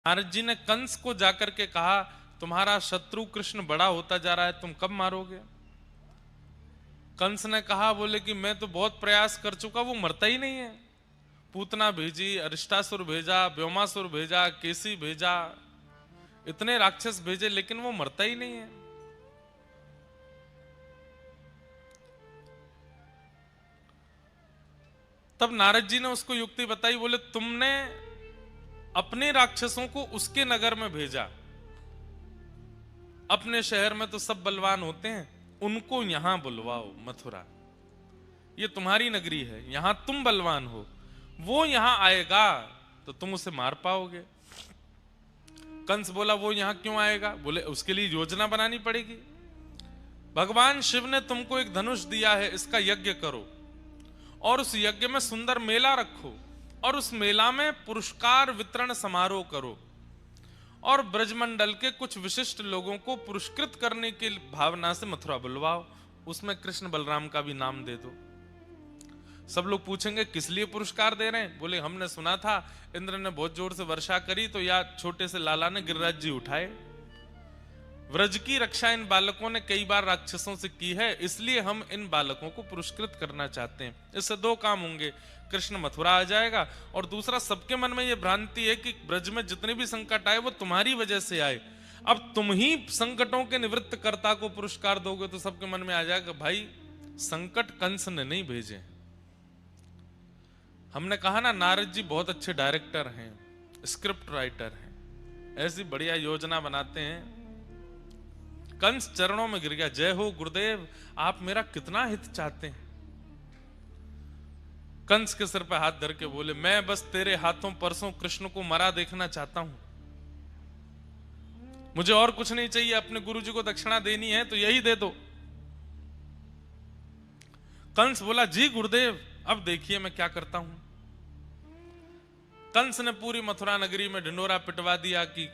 नारद जी ने कंस को जाकर के कहा, तुम्हारा शत्रु कृष्ण बड़ा होता जा रहा है, तुम कब मारोगे? कंस ने कहा, बोले कि मैं तो बहुत प्रयास कर चुका, वो मरता ही नहीं है। पूतना भेजी, अरिष्टासुर भेजा, व्योमासुर भेजा, केसी भेजा, इतने राक्षस भेजे, लेकिन वो मरता ही नहीं है। तब नारद जी ने उसको युक्ति बताई, बोले तुमने अपने राक्षसों को उसके नगर में भेजा, अपने शहर में तो सब बलवान होते हैं, उनको यहां बुलवाओ मथुरा, ये तुम्हारी नगरी है, यहां तुम बलवान हो, वो यहां आएगा तो तुम उसे मार पाओगे। कंस बोला, वो यहां क्यों आएगा? बोले उसके लिए योजना बनानी पड़ेगी। भगवान शिव ने तुमको एक धनुष दिया है, इसका यज्ञ करो, और उस यज्ञ में सुंदर मेला रखो, और उस मेला में पुरस्कार वितरण समारोह करो, और ब्रजमंडल के कुछ विशिष्ट लोगों को पुरस्कृत करने की भावना से मथुरा बुलवाओ, उसमें कृष्ण बलराम का भी नाम दे दो। सब लोग पूछेंगे किस लिए पुरस्कार दे रहे हैं? बोले हमने सुना था इंद्र ने बहुत जोर से वर्षा करी तो या छोटे से लाला ने गिरिराज जी उठाए। व्रज की रक्षा इन बालकों ने कई बार राक्षसों से की है, इसलिए हम इन बालकों को पुरस्कृत करना चाहते हैं। इससे दो काम होंगे, कृष्ण मथुरा आ जाएगा, और दूसरा सबके मन में यह भ्रांति है कि ब्रज में जितने भी संकट आए वो तुम्हारी वजह से आए, अब तुम ही संकटों के निवृत्त कर्ता को पुरस्कार दोगे तो सबके मन में आ जाएगा, भाई संकट कंस ने नहीं भेजे। हमने कहा ना, नारद जी बहुत अच्छे डायरेक्टर हैं, स्क्रिप्ट राइटर हैं, ऐसी बढ़िया योजना बनाते हैं। कंस चरणों में गिर गया, जय हो गुरुदेव, आप मेरा कितना हित चाहते हैं। कंस के सिर पर हाथ धर के बोले, मैं बस तेरे हाथों परसों कृष्ण को मरा देखना चाहता हूं, मुझे और कुछ नहीं चाहिए, अपने गुरु जी को दक्षिणा देनी है तो यही दे दो। कंस बोला, जी गुरुदेव अब देखिए मैं क्या करता हूं। कंस ने पूरी मथुरा नगरी में ढिंडोरा पिटवा दिया कि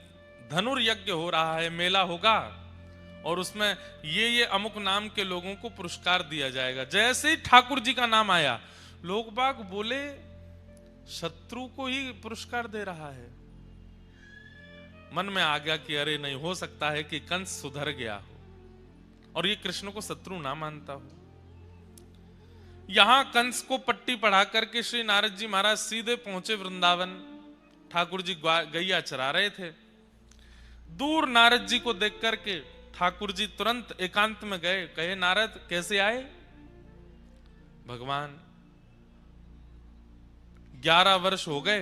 धनुर्यज्ञ हो रहा है, मेला होगा, और उसमें ये अमुक नाम के लोगों को पुरस्कार दिया जाएगा। जैसे ही ठाकुर जी का नाम आया, लोग बाग बोले शत्रु को ही पुरस्कार दे रहा है। मन में आ गया कि अरे नहीं हो सकता है कि कंस सुधर गया हो और ये कृष्ण को शत्रु ना मानता हो। यहां कंस को पट्टी पढ़ा करके श्री नारद जी महाराज सीधे पहुंचे वृंदावन। ठाकुर जी गैया चरा रहे थे। दूर नारद जी को देख करके ठाकुर जी तुरंत एकांत में गए, कहे नारद कैसे आए? भगवान 11 वर्ष हो गए